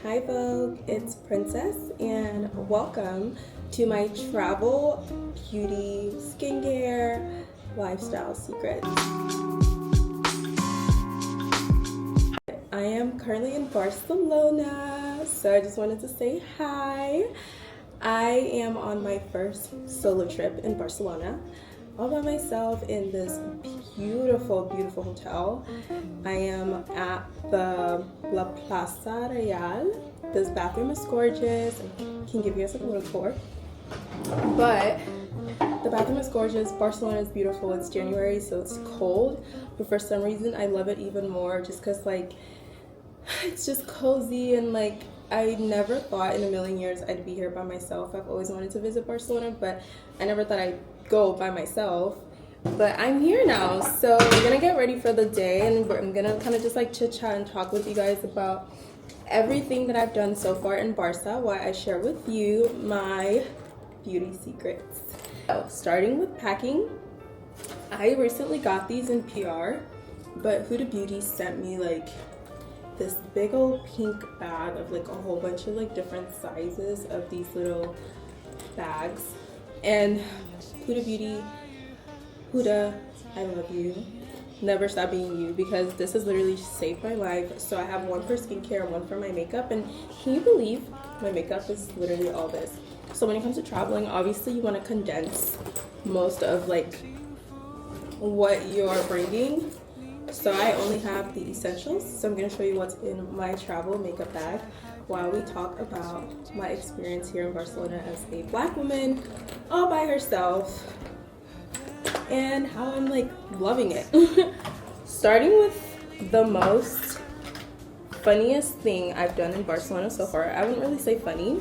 Hi Vogue, it's Princess and welcome to my travel, beauty, skincare, lifestyle secrets. I am currently in Barcelona, so I just wanted to say hi. I am on my first solo trip in Barcelona, all by myself in this beautiful hotel. I am at the La Plaza Real. This bathroom is gorgeous. I can give you guys a little tour. But the bathroom is gorgeous. Barcelona is beautiful. It's January, so it's cold. But for some reason, I love it even more just because, like, it's just cozy and, like, I never thought in a million years I'd be here by myself. I've always wanted to visit Barcelona, but I never thought I'd go by myself. But I'm here now, so we're gonna get ready for the day, and I'm gonna kind of just like chit chat and talk with you guys about everything that I've done so far in Barca, while I share with you my beauty secrets. So, starting with packing, I recently got these in PR, but Huda Beauty sent me like this big old pink bag of like a whole bunch of like different sizes of these little bags. And Huda Beauty, Huda, I love you. Never stop being you, because this has literally saved my life. So I have one for skincare and one for my makeup, and can you believe my makeup is literally all this? So when it comes to traveling, obviously you want to condense most of like what you're bringing. So I only have the essentials, so I'm going to show you what's in my travel makeup bag while we talk about my experience here in Barcelona as a black woman all by herself and how I'm like loving it. Starting with the most funniest thing I've done in Barcelona so far. I wouldn't really say funny,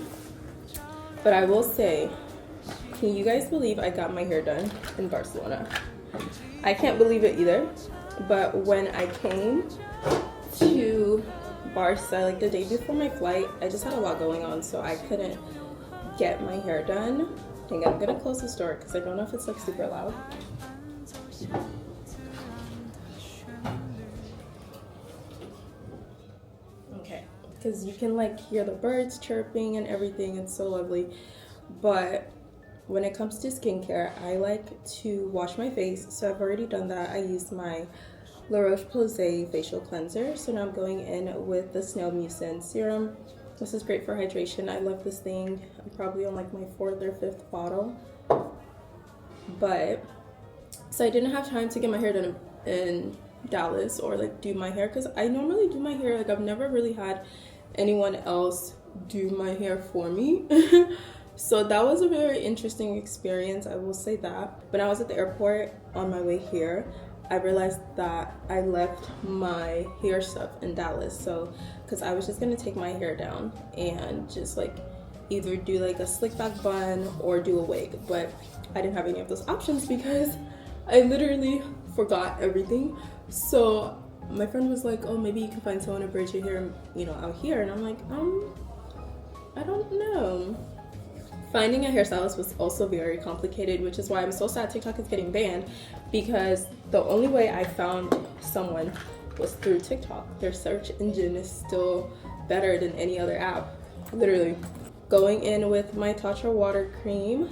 but I will say, can you guys believe I got my hair done in Barcelona? I can't believe it either. But when I came to Barca, like the day before my flight, I just had a lot going on, so I couldn't get my hair done. Dang it, I'm gonna close this door because I don't know if it's like super loud. Okay, because you can like hear the birds chirping and everything. It's so lovely. But when it comes to skincare, I like to wash my face, so I've already done that. I used my La Roche-Posay facial cleanser, so now I'm going in with the Snail Mucin serum. This is great for hydration. I love this thing. I'm probably on like my 4th or 5th bottle. But so I didn't have time to get my hair done in Dallas or like do my hair, because I normally do my hair. Like I've never really had anyone else do my hair for me. So that was a very interesting experience, I will say that. When I was at the airport on my way here, I realized that I left my hair stuff in Dallas. So, because I was just gonna take my hair down and just like either do like a slick back bun or do a wig, but I didn't have any of those options because I literally forgot everything. So my friend was like, oh, maybe you can find someone to braid your hair, you know, out here. And I'm like, I don't know. Finding a hairstylist was also very complicated, which is why I'm so sad TikTok is getting banned, because the only way I found someone was through TikTok. Their search engine is still better than any other app, literally. Going in with my Tatcha water cream.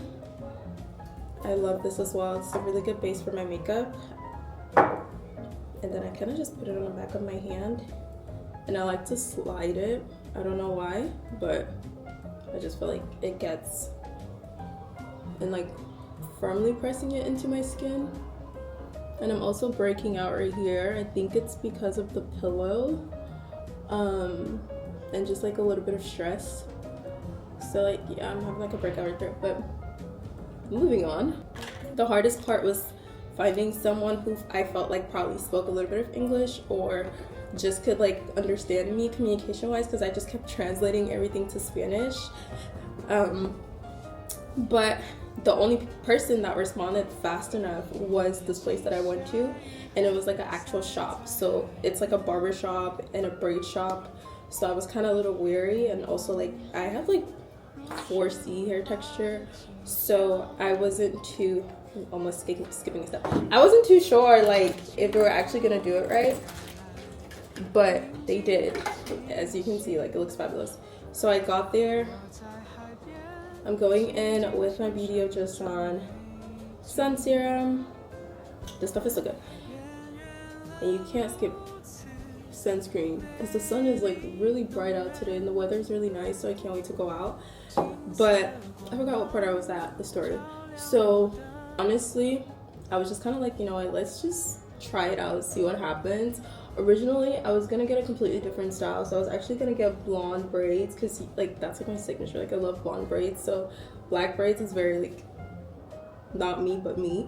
I love this as well. It's a really good base for my makeup. And then I kind of just put it on the back of my hand, and I like to slide it. I don't know why, but I just feel like it gets, and like firmly pressing it into my skin. And I'm also breaking out right here. I think it's because of the pillow and just like a little bit of stress. So like, yeah, I'm having like a breakout right there. But moving on, the hardest part was finding someone who I felt like probably spoke a little bit of English or just could like understand me communication wise, because I just kept translating everything to Spanish. But the only person that responded fast enough was this place that I went to, and it was like an actual shop. So it's like a barber shop and a braid shop. So I was kind of a little weary, and also like I have like 4C hair texture, so I wasn't too, almost skipping a step. I wasn't too sure like if we were actually gonna do it right. but they did. As you can see, like, it looks fabulous. So I got there. I'm going in with my BDO just on, sun serum. This stuff is so good. And you can't skip sunscreen because the sun is like really bright out today and the weather is really nice, so I can't wait to go out. But I forgot what part I was at the story. So honestly, I was just kind of like, you know what, let's just try it out, see what happens. Originally I was gonna get a completely different style, so I was actually gonna get blonde braids because like that's like my signature. Like I love blonde braids, so black braids is very like not me but me.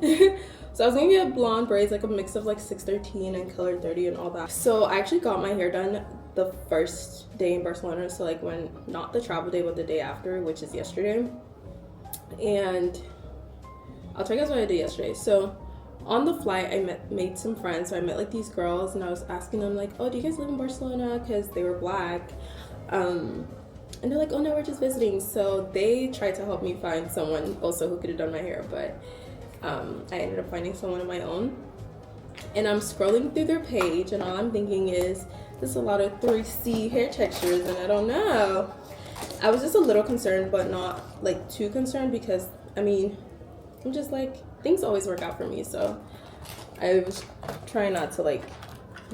So I was gonna get blonde braids, like a mix of like 613 and color 30 and all that. So I actually got my hair done the first day in Barcelona, so like when, not the travel day but the day after, which is yesterday. And I'll tell you guys what I did yesterday. So on the flight I made some friends. So I met like these girls and I was asking them like, oh, do you guys live in Barcelona? Because they were black. And they're like, oh no, we're just visiting. So they tried to help me find someone also who could have done my hair, but I ended up finding someone of my own. And I'm scrolling through their page and all I'm thinking is, there's a lot of 3C hair textures and I don't know. I was just a little concerned, but not like too concerned, because I mean, I'm just like, things always work out for me. So I was trying not to like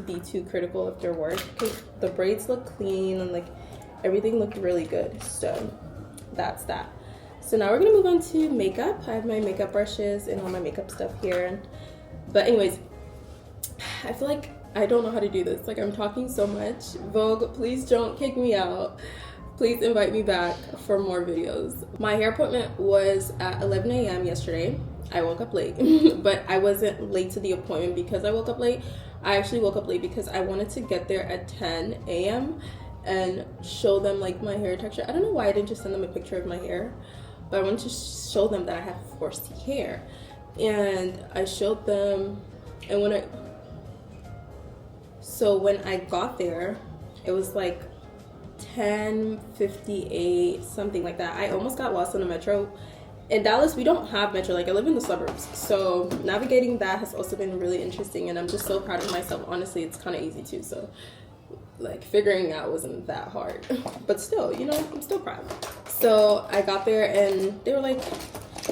be too critical of their work, because the braids look clean and like everything looked really good. So that's that. So now we're gonna move on to makeup. I have my makeup brushes and all my makeup stuff here. But anyways, I feel like I don't know how to do this. Like I'm talking so much. Vogue, please don't kick me out. Please invite me back for more videos. My hair appointment was at 11 a.m. yesterday. I woke up late, but I wasn't late to the appointment because I woke up late. I actually woke up late because I wanted to get there at 10 a.m. and show them like my hair texture. I don't know why I didn't just send them a picture of my hair, but I wanted to show them that I have 4C hair. And I showed them, and when I got there, it was like 10:58, something like that. I almost got lost in the metro. In Dallas, we don't have metro. Like I live in the suburbs, so navigating that has also been really interesting, and I'm just so proud of myself. Honestly, it's kind of easy too, so like figuring out wasn't that hard. But still, you know, I'm still proud. So I got there and they were like,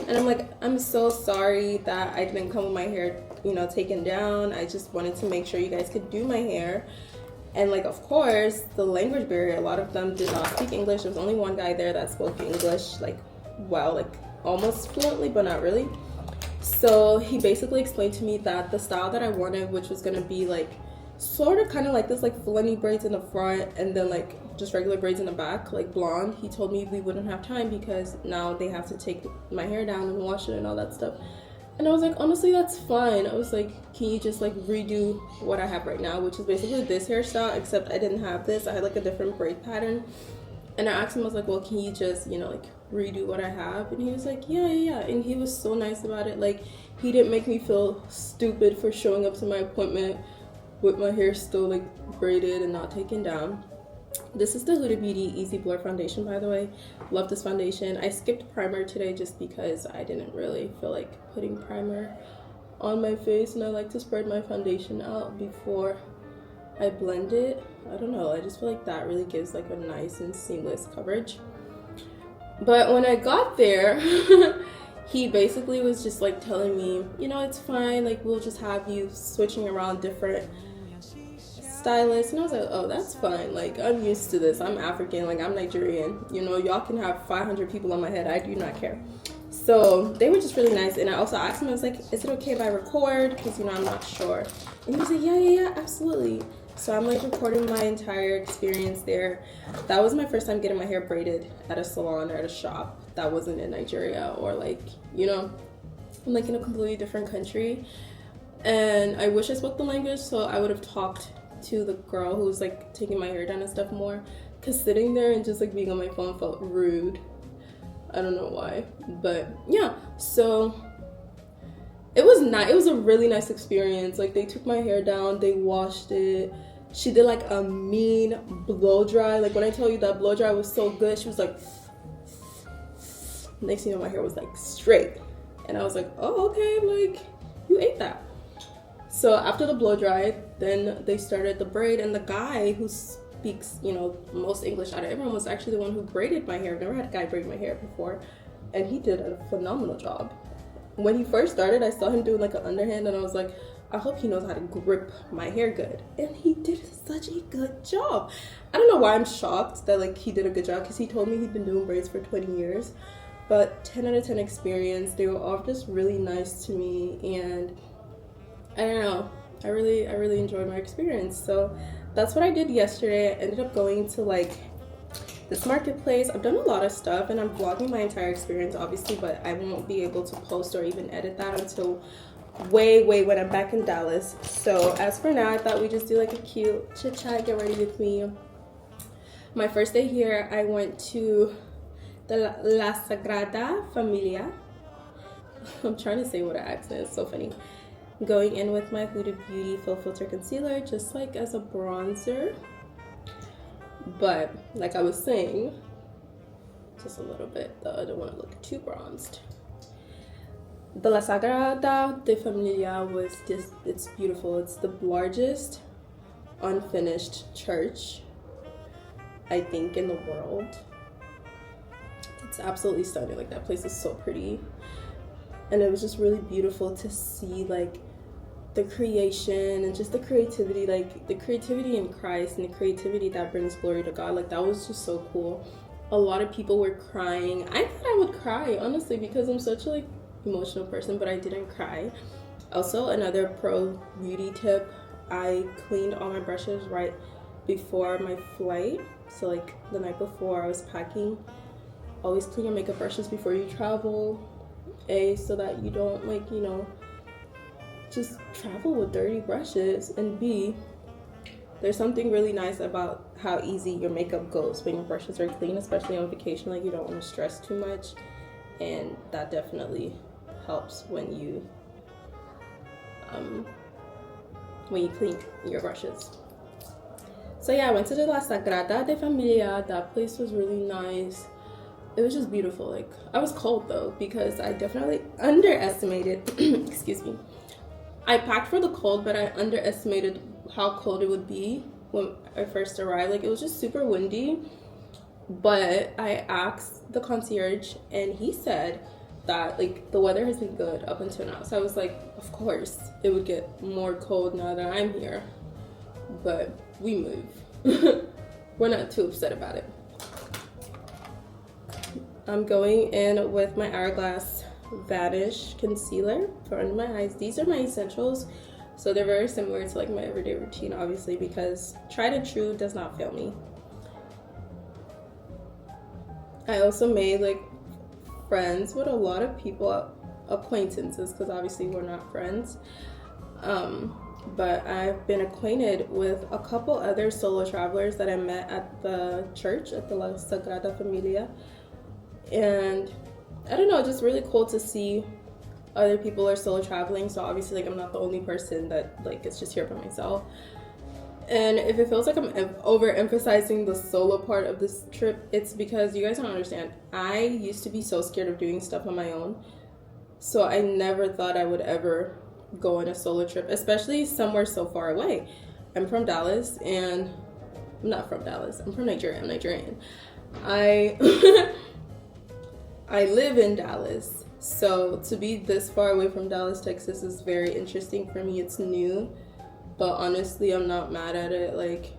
and I'm like, I'm so sorry that I didn't come with my hair, you know, taken down. I just wanted to make sure you guys could do my hair. And like, of course, the language barrier, a lot of them did not speak English. There was only one guy there that spoke English like, well, like almost fluently, but not really. So he basically explained to me that the style that I wanted, which was gonna be like sort of kind of like this, like flanny braids in the front and then like just regular braids in the back, like blonde. He told me we wouldn't have time because now they have to take my hair down and wash it and all that stuff. And I was like, honestly, that's fine. I was like, can you just like redo what I have right now, which is basically this hairstyle, except I didn't have this. I had like a different braid pattern. And I asked him, I was like, well, can you just, you know, like redo what I have? And he was like, yeah. And he was so nice about it. Like, he didn't make me feel stupid for showing up to my appointment with my hair still like braided and not taken down. This is the Huda Beauty Easy Blur foundation, by the way. Love this foundation. I skipped primer today just because I didn't really feel like putting primer on my face, and I like to spread my foundation out before I blend it. I don't know, I just feel like that really gives like a nice and seamless coverage. But when I got there, he basically was just like telling me, you know, it's fine, like we'll just have you switching around different stylists. And I was like, oh, that's fine, like I'm used to this. I'm African, like I'm Nigerian, you know, y'all can have 500 people on my head, I do not care. So they were just really nice. And I also asked him, I was like, is it okay if I record, because you know, I'm not sure. And he was like, yeah, absolutely. So I'm like recording my entire experience there. That was my first time getting my hair braided at a salon or at a shop that wasn't in Nigeria, or like, you know, I'm like in a completely different country. And I wish I spoke the language, so I would have talked to the girl who was like taking my hair down and stuff more, because sitting there and just like being on my phone felt rude. I don't know why, but yeah. So it was nice. It was a really nice experience. Like they took my hair down, they washed it. She did like a mean blow dry. Like when I tell you that blow dry was so good, she was like, next thing you know, my hair was like straight. And I was like, oh, okay, like you ate that. So after the blow dry, then they started the braid, and the guy who speaks, you know, most English out of everyone was actually the one who braided my hair. I've never had a guy braid my hair before, and he did a phenomenal job. When he first started, I saw him doing like an underhand, and I was like, I hope he knows how to grip my hair good. And he did such a good job. I don't know why I'm shocked that like he did a good job, because he told me he'd been doing braids for 20 years. But 10 out of 10 experience. They were all just really nice to me, and I don't know, I really enjoyed my experience. So that's what I did yesterday. I ended up going to like this marketplace. I've done a lot of stuff, and I'm vlogging my entire experience obviously, but I won't be able to post or even edit that until way when I'm back in Dallas. So as for now, I thought we'd just do like a cute chit chat, get ready with me. My first day here, I went to the La Sagrada Familia. I'm trying to say what an accent, it's so funny. Going in with my Huda Beauty Full Filter Concealer, just like as a bronzer. But like I was saying, just a little bit, though I don't want to look too bronzed. The La Sagrada de Familia was just, it's beautiful. It's the largest unfinished church, I think, in the world. It's absolutely stunning. Like, that place is so pretty. And it was just really beautiful to see like the creation and just the creativity, like the creativity in Christ and the creativity that brings glory to God. Like, that was just so cool. A lot of people were crying. I thought I would cry, honestly, because I'm such a like emotional person, but I didn't cry. Also, another pro beauty tip, I cleaned all my brushes right before my flight. So like the night before I was packing, always clean your makeup brushes before you travel. A, so that you don't like, you know, just travel with dirty brushes, and B, there's something really nice about how easy your makeup goes when your brushes are clean, especially on vacation. Like, you don't want to stress too much, and that definitely helps when you clean your brushes. So yeah, I went to the La Sagrada de Familia. That place was really nice. It was just beautiful. Like, I was cold though, because I definitely underestimated excuse me, I packed for the cold, but I underestimated how cold it would be when I first arrived. Like, it was just super windy. But I asked the concierge, and he said that like the weather has been good up until now. So I was like, of course it would get more cold now that I'm here, but we move. We're not too upset about it. I'm going in with my Hourglass Vanish Concealer for under my eyes. These are my essentials, so they're very similar to like my everyday routine, obviously, because tried and true does not fail me. I also made like friends with a lot of people, acquaintances, because obviously we're not friends. But I've been acquainted with a couple other solo travelers that I met at the church, at the La Sagrada Familia. And I don't know, just really cool to see other people are solo traveling. So obviously, like, I'm not the only person that like is just here by myself. And if it feels like I'm overemphasizing the solo part of this trip, it's because you guys don't understand. I used to be so scared of doing stuff on my own. So I never thought I would ever go on a solo trip, especially somewhere so far away. I'm from Dallas, and I'm not from Dallas. I'm from Nigeria. I'm Nigerian. I live in Dallas. So to be this far away from Dallas, Texas is very interesting for me. It's new. But honestly, I'm not mad at it. Like,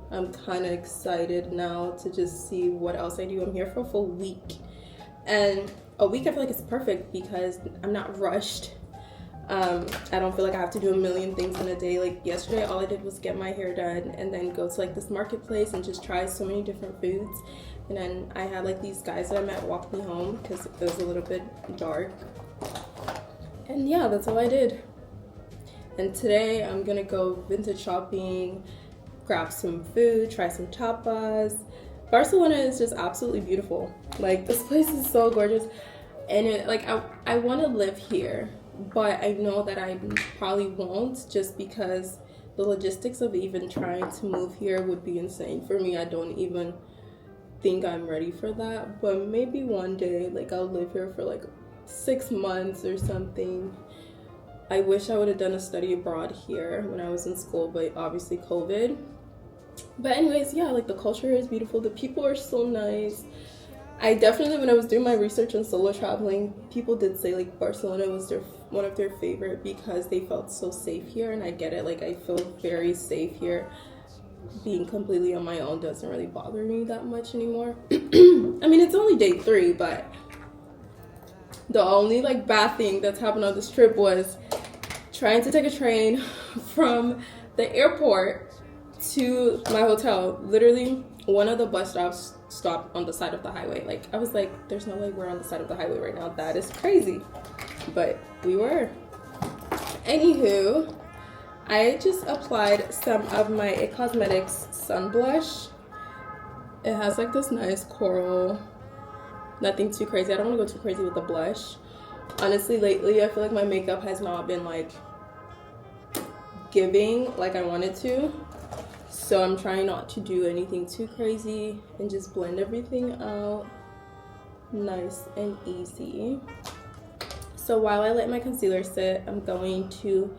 I'm kind of excited now to just see what else I do. I'm here for a full week. And a week I feel like it's perfect because I'm not rushed. I don't feel like I have to do a million things in a day. Like yesterday, all I did was get my hair done and then go to like this marketplace and just try so many different foods. And then I had like these guys that I met walk me home because it was a little bit dark. And yeah, that's all I did. And today I'm gonna go vintage shopping, grab some food, try some tapas. Barcelona is just absolutely beautiful. Like, this place is so gorgeous. And it, like, I wanna live here, but I know that I probably won't, just because the logistics of even trying to move here would be insane for me. I don't even think I'm ready for that, but maybe one day, like, I'll live here for like 6 months or something. I wish I would have done a study abroad here when I was in school, but obviously COVID. But anyways, yeah, like the culture here is beautiful. The people are so nice. I definitely, when I was doing my research on solo traveling, people did say like Barcelona was one of their favorite because they felt so safe here, and I get it. Like I feel very safe here. Being completely on my own doesn't really bother me that much anymore. I mean, it's only day 3, but the only like bad thing that's happened on this trip was trying to take a train from the airport to my hotel. Literally, one of the bus stops stopped on the side of the highway. Like, I was like, there's no way we're on the side of the highway right now. That is crazy. But we were. Anywho, I just applied some of my IT Cosmetics Sun Blush. It has like this nice coral. Nothing too crazy. I don't want to go too crazy with the blush. Honestly, lately, I feel like my makeup has not been like giving like I wanted to. So I'm trying not to do anything too crazy and just blend everything out nice and easy. So while I let my concealer sit, I'm going to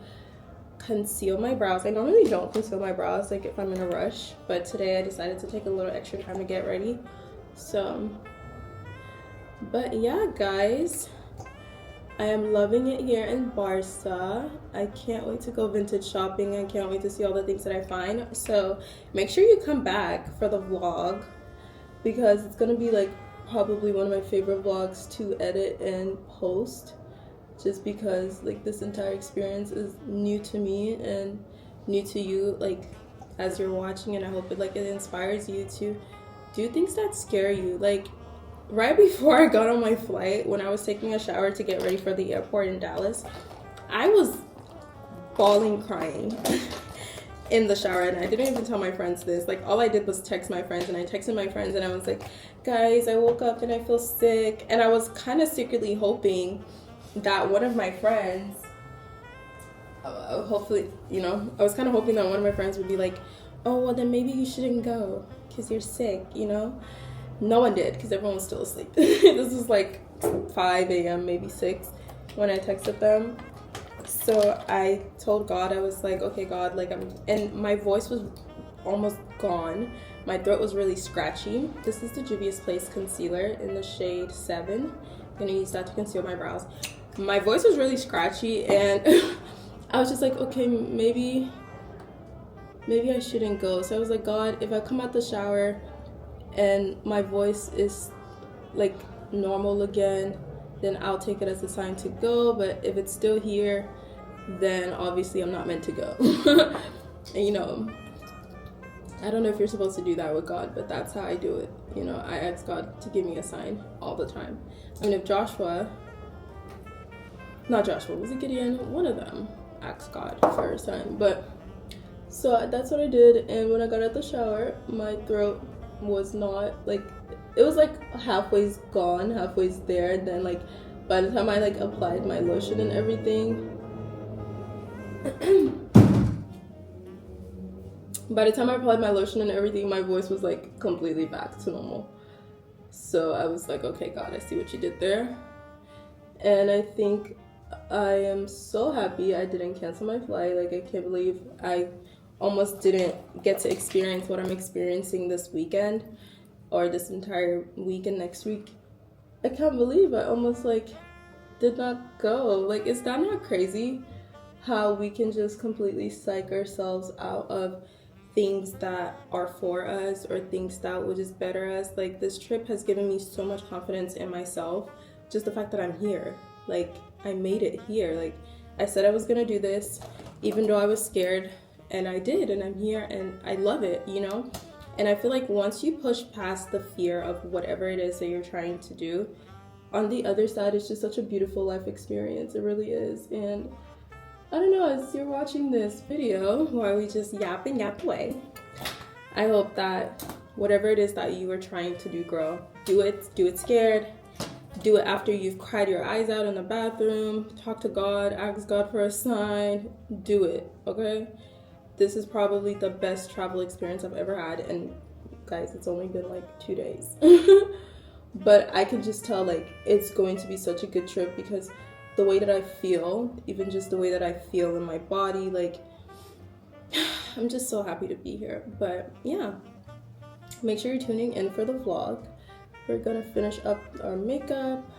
conceal my brows. I normally don't conceal my brows like if I'm in a rush, but today I decided to take a little extra time to get ready. So, but yeah, guys, I am loving it here in Barca. I can't wait to go vintage shopping. I can't wait to see all the things that I find. So make sure you come back for the vlog because it's gonna be like probably one of my favorite vlogs to edit and post, just because like this entire experience is new to me and new to you, like as you're watching, and I hope it inspires you to do things that scare you. Like right before I got on my flight, when I was taking a shower to get ready for the airport in Dallas, I was bawling crying in the shower, and I didn't even tell my friends this. Like all I did was text my friends, and I texted my friends and I was like, guys, I woke up and I feel sick. And I was kind of secretly hoping that one of my friends, hopefully, you know, I was kind of hoping that one of my friends would be like, oh, well then maybe you shouldn't go because you're sick, you know. No one did because everyone was still asleep. This was like 5 a.m., maybe 6 when I texted them. So I told God, I was like, okay, God, like and my voice was almost gone. My throat was really scratchy. This is the Juvia's Place concealer in the shade 7. I'm gonna use that to conceal my brows. My voice was really scratchy, and I was just like, okay, maybe I shouldn't go. So I was like, God, if I come out the shower and my voice is like normal again, then I'll take it as a sign to go. But if it's still here, then obviously I'm not meant to go. And you know, I don't know if you're supposed to do that with God, but that's how I do it. You know, I ask God to give me a sign all the time. I mean, if was it Gideon? One of them asked God for a sign. But so that's what I did. And when I got out the shower, my throat was not like, it was like halfway's gone, halfway's there. And then like by the time I like applied my lotion and everything, my voice was like completely back to normal. So I was like, okay, God, I see what you did there. And I think I am so happy I didn't cancel my flight. Like, I can't believe I almost didn't get to experience what I'm experiencing this weekend or this entire week and next week. I can't believe I almost like did not go. Like, is that not crazy how we can just completely psych ourselves out of things that are for us or things that will just better us? Like, this trip has given me so much confidence in myself. Just the fact that I'm here, like I made it here. Like I said I was gonna do this, even though I was scared, and I did, and I'm here and I love it, you know? And I feel like once you push past the fear of whatever it is that you're trying to do, on the other side, it's just such a beautiful life experience. It really is. And I don't know, as you're watching this video while we just yap away, I hope that whatever it is that you are trying to do, girl, do it scared. Do it after you've cried your eyes out in the bathroom. Talk to God, ask God for a sign. Do it, okay? This is probably the best travel experience I've ever had. And guys, it's only been like 2 days. But I can just tell like it's going to be such a good trip because the way that I feel, even just the way that I feel in my body. Like, I'm just so happy to be here. But yeah, make sure you're tuning in for the vlog. We're gonna finish up our makeup.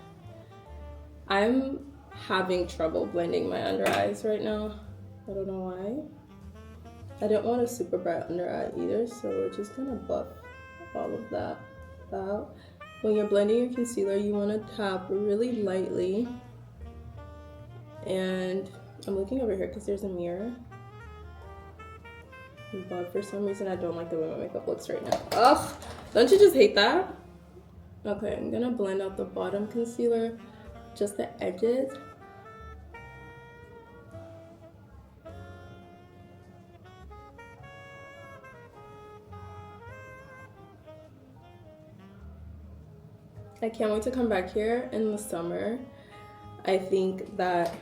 I'm having trouble blending my under eyes right now. I don't know why. I didn't want a super bright under eye either, so we're just gonna buff all of that out. When you're blending your concealer, you want to tap really lightly. And I'm looking over here because there's a mirror. But for some reason, I don't like the way my makeup looks right now. Ugh! Don't you just hate that? Okay, I'm gonna blend out the bottom concealer, just the edges. I can't wait to come back here in the summer. I think that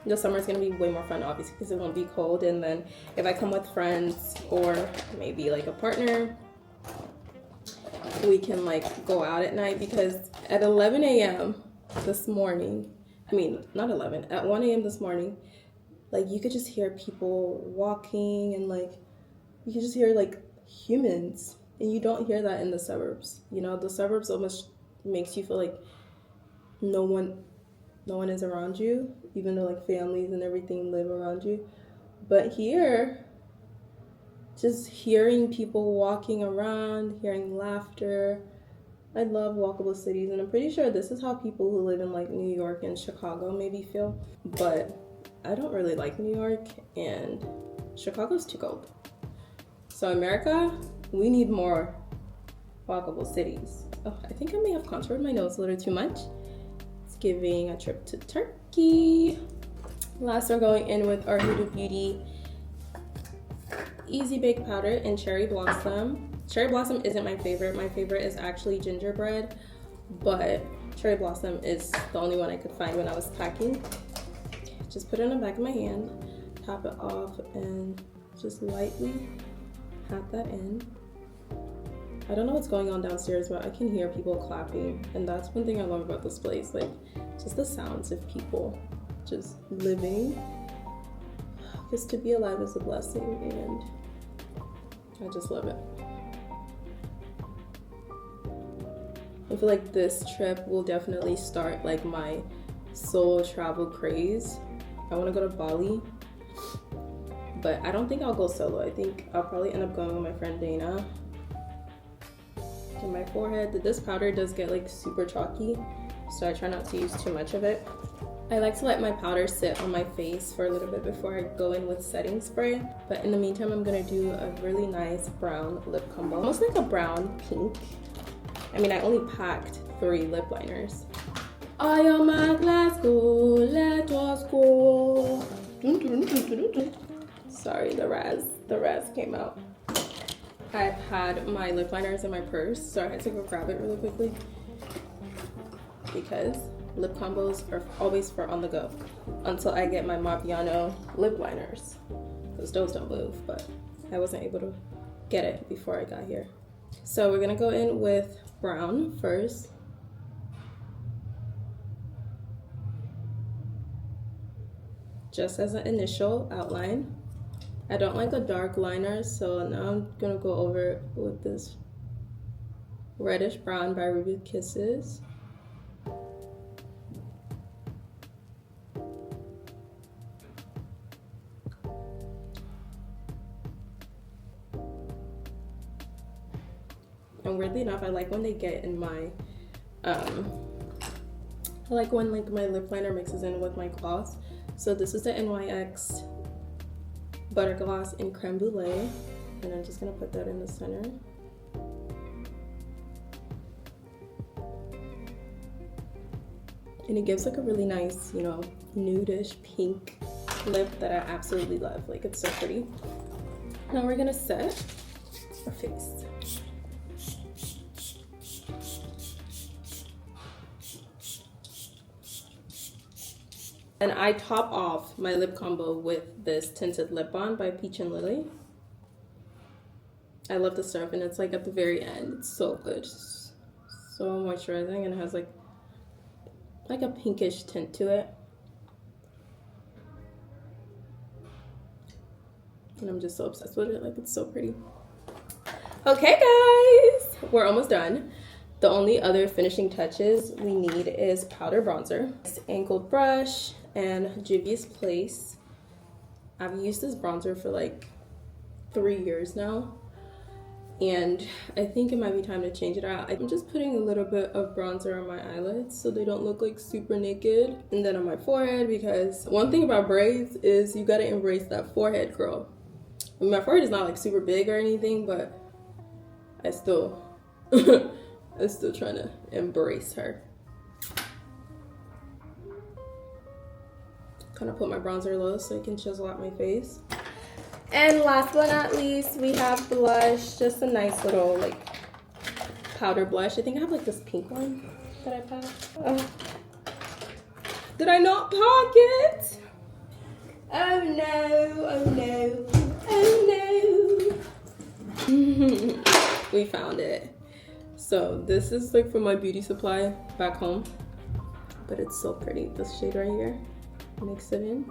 the summer is gonna be way more fun, obviously, because it won't be cold. And then if I come with friends or maybe like a partner, we can like go out at night, because at 11 a.m. this morning, I mean, not 11, at 1 a.m. this morning, like you could just hear people walking, and like you could just hear like humans, and you don't hear that in the suburbs. You know, the suburbs almost makes you feel like no one is around you, even though like families and everything live around you. But here, just hearing people walking around, hearing laughter. I love walkable cities, and I'm pretty sure this is how people who live in like New York and Chicago maybe feel. But I don't really like New York, and Chicago's too cold. So America, we need more walkable cities. Oh, I think I may have contoured my nose a little too much. It's giving a trip to Turkey. Last, we're going in with our Huda Beauty Easy Bake Powder in Cherry Blossom. Cherry Blossom isn't my favorite. My favorite is actually Gingerbread, but Cherry Blossom is the only one I could find when I was packing. Just put it on the back of my hand, tap it off, and just lightly pat that in. I don't know what's going on downstairs, but I can hear people clapping, and that's one thing I love about this place, like just the sounds of people just living. Because to be alive is a blessing, and I just love it. I feel like this trip will definitely start like my solo travel craze. I want to go to Bali, but I don't think I'll go solo. I think I'll probably end up going with my friend Dana. In my forehead, this powder does get like super chalky, so I try not to use too much of it. I like to let my powder sit on my face for a little bit before I go in with setting spray, but in the meantime I'm gonna do a really nice brown lip combo, almost like a brown pink. I mean, I only packed 3 lip liners. I am at Glasgow, let us go. Sorry, the Raz came out. I've had my lip liners in my purse, so I had to go grab it really quickly, because lip combos are always for on the go until I get my Mabiano lip liners, because those don't move, but I wasn't able to get it before I got here. So we're gonna go in with brown first. Just as an initial outline. I don't like a dark liner, so now I'm gonna go over it with this reddish brown by Ruby Kisses. And weirdly enough, I like when they get in my, I like when like my lip liner mixes in with my gloss. So this is the NYX Butter Gloss in Creme Brulee, and I'm just gonna put that in the center. And it gives like a really nice, you know, nudish pink lip that I absolutely love. Like, it's so pretty. Now we're gonna set our face. And I top off my lip combo with this tinted lip balm by Peach and Lily. I love the stuff, and it's like at the very end. It's so good, so moisturizing, and it has like a pinkish tint to it. and I'm just so obsessed with it. Like, it's so pretty. Okay guys, we're almost done. The only other finishing touches we need is powder bronzer. This angled brush and Juvia's Place. I've used this bronzer for like 3 years now, and I think it might be time to change it out. I'm just putting a little bit of bronzer on my eyelids so they don't look like super naked, and then on my forehead, because one thing about braids is you gotta embrace that forehead, girl. I mean, my forehead is not like super big or anything, but I still I'm still trying to embrace her. Kind of put my bronzer low so I can chisel out my face. And last but not least, we have blush. Just a nice little like powder blush. I think I have like this pink one that I packed. Did I not pack it? Oh no, oh no, oh no. We found it. So this is like from my beauty supply back home, but it's so pretty. This shade right here. Mix it in.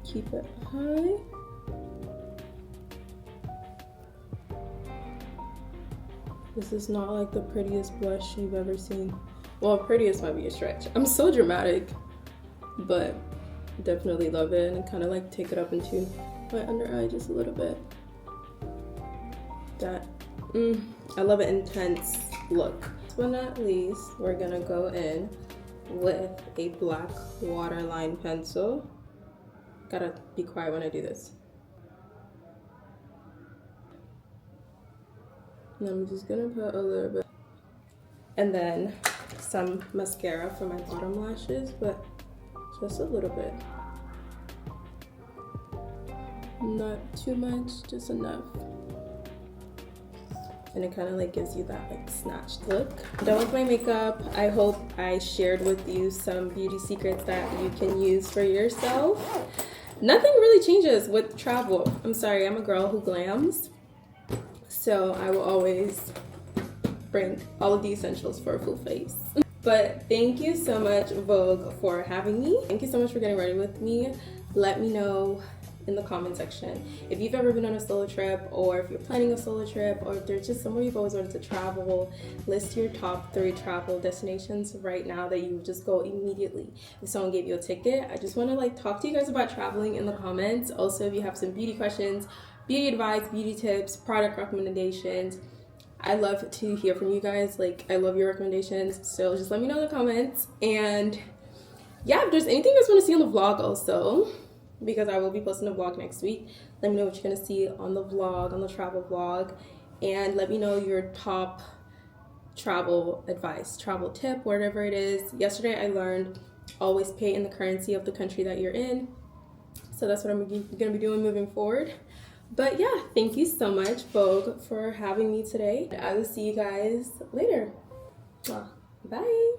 Keep it high. This is not like the prettiest blush you've ever seen. Well, prettiest might be a stretch. I'm so dramatic, but definitely love it, and kind of like take it up into my under eye just a little bit. That, I love an intense look. Last but not least, we're gonna go in with a black waterline pencil. Gotta be quiet when I do this. And I'm just gonna put a little bit, and then some mascara for my bottom lashes, but just a little bit. Not too much, just enough. And it kind of like gives you that like snatched look. I'm done with my makeup. I hope I shared with you some beauty secrets that you can use for yourself. Nothing really changes with travel. I'm sorry, I'm a girl who glams. So I will always bring all of the essentials for a full face. But thank you so much, Vogue, for having me. Thank you so much for getting ready with me. Let me know in the comment section if you've ever been on a solo trip, or if you're planning a solo trip, or if there's just somewhere you've always wanted to travel. List your top 3 travel destinations right now that you would just go immediately if someone gave you a ticket. I just want to like talk to you guys about traveling in the comments. Also, if you have some beauty questions, beauty advice, beauty tips, product recommendations, I love to hear from you guys. Like, I love your recommendations, so just let me know in the comments. And yeah, if there's anything you guys want to see on the vlog also, because I will be posting a vlog next week, let me know what you're gonna see on the vlog, on the travel vlog, and let me know your top travel advice, travel tip, whatever it is. Yesterday I learned always pay in the currency of the country that you're in, so that's what I'm gonna be doing moving forward. But yeah, thank you so much, Vogue, for having me today. I will see you guys later. Bye.